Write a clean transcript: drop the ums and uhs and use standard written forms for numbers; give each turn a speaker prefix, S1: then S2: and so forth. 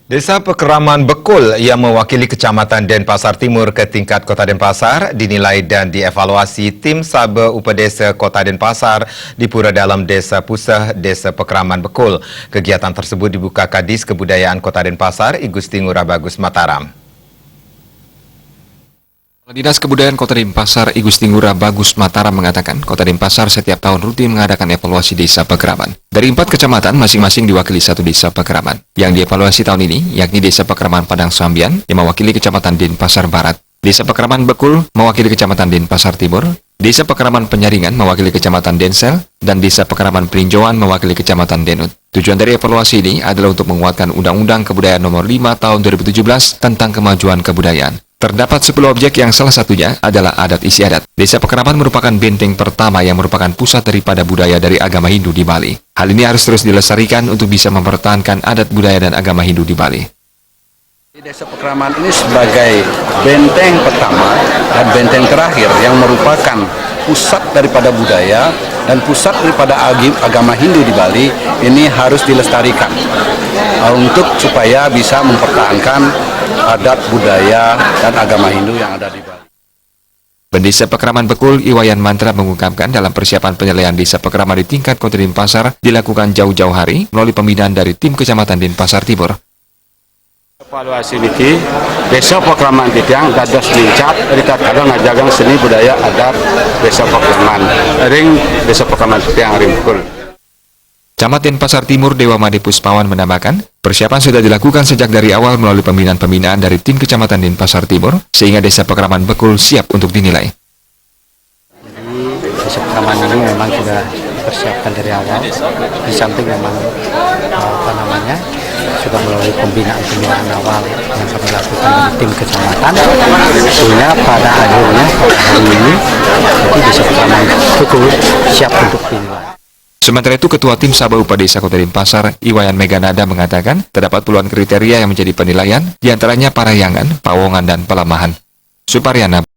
S1: Desa Pekeraman Bekul yang mewakili Kecamatan Denpasar Timur ke tingkat Kota Denpasar dinilai dan dievaluasi tim Sabe Upedesa Kota Denpasar di Pura Dalam Desa Puseh, Desa Pekeraman Bekul. Kegiatan tersebut dibuka Kadis Kebudayaan Kota Denpasar, I Gusti Ngurah Bagus Mataram.
S2: Dinas Kebudayaan Kota Denpasar, I Gusti Ngurah Bagus Mataram mengatakan, Kota Denpasar setiap tahun rutin mengadakan evaluasi desa Pekeraman. Dari 4 kecamatan, masing-masing diwakili 1 desa Pekeraman. Yang dievaluasi tahun ini, yakni Desa Pekeraman Padang Sambian, yang mewakili Kecamatan Denpasar Barat, Desa Pekeraman Bekul, mewakili Kecamatan Denpasar Timur, Desa Pekeraman Penyaringan, mewakili Kecamatan Densel, dan Desa Pekeraman Peninjauan, mewakili Kecamatan Denut. Tujuan dari evaluasi ini adalah untuk menguatkan Undang-Undang Kebudayaan Nomor 5 Tahun 2017 tentang kemajuan kebudayaan. Terdapat 10 objek yang salah satunya adalah adat istiadat. Desa Pekeraman merupakan benteng pertama yang merupakan pusat daripada budaya dari agama Hindu di Bali. Hal ini harus terus dilestarikan untuk bisa mempertahankan adat budaya dan agama Hindu di Bali.
S3: Desa Pekeraman ini sebagai benteng pertama dan benteng terakhir yang merupakan pusat daripada budaya dan pusat daripada agama Hindu di Bali ini harus dilestarikan untuk supaya bisa mempertahankan adat budaya dan agama Hindu yang ada di Bali.
S2: Pendesa Pekeraman Bekul, Iwayan Mantra mengungkapkan dalam persiapan penyelesaian Desa Pekeraman di tingkat Kota Denpasar dilakukan jauh-jauh hari melalui pembinaan dari tim Kecamatan Denpasar Timur.
S3: Evaluasi niki Desa Pekeraman titiang dados lincap rita kadang ngajagang seni budaya adat Desa Pekeraman ring Desa Pekeraman titiang ringkul.
S2: Camat Denpasar Timur Dewa Made Puspawan menambahkan, persiapan sudah dilakukan sejak dari awal melalui pembinaan-pembinaan dari tim Kecamatan Denpasar Timur sehingga Desa Pekeraman Bekul siap untuk dinilai.
S4: Jadi Desa Pekeraman ini memang sudah dipersiapkan dari awal. Di samping memang sudah melalui pembinaan awal yang kami lakukan di tim kecamatan, sehingga pada akhirnya hari ini jadi Desa Pekeraman Bekul siap untuk dinilai.
S2: Sementara itu, Ketua Tim Sabe Upedesa Kota Denpasar, Iwayan Meganada mengatakan terdapat puluhan kriteria yang menjadi penilaian, diantaranya Parahyangan, Pawongan, dan Pelamahan. Suparyana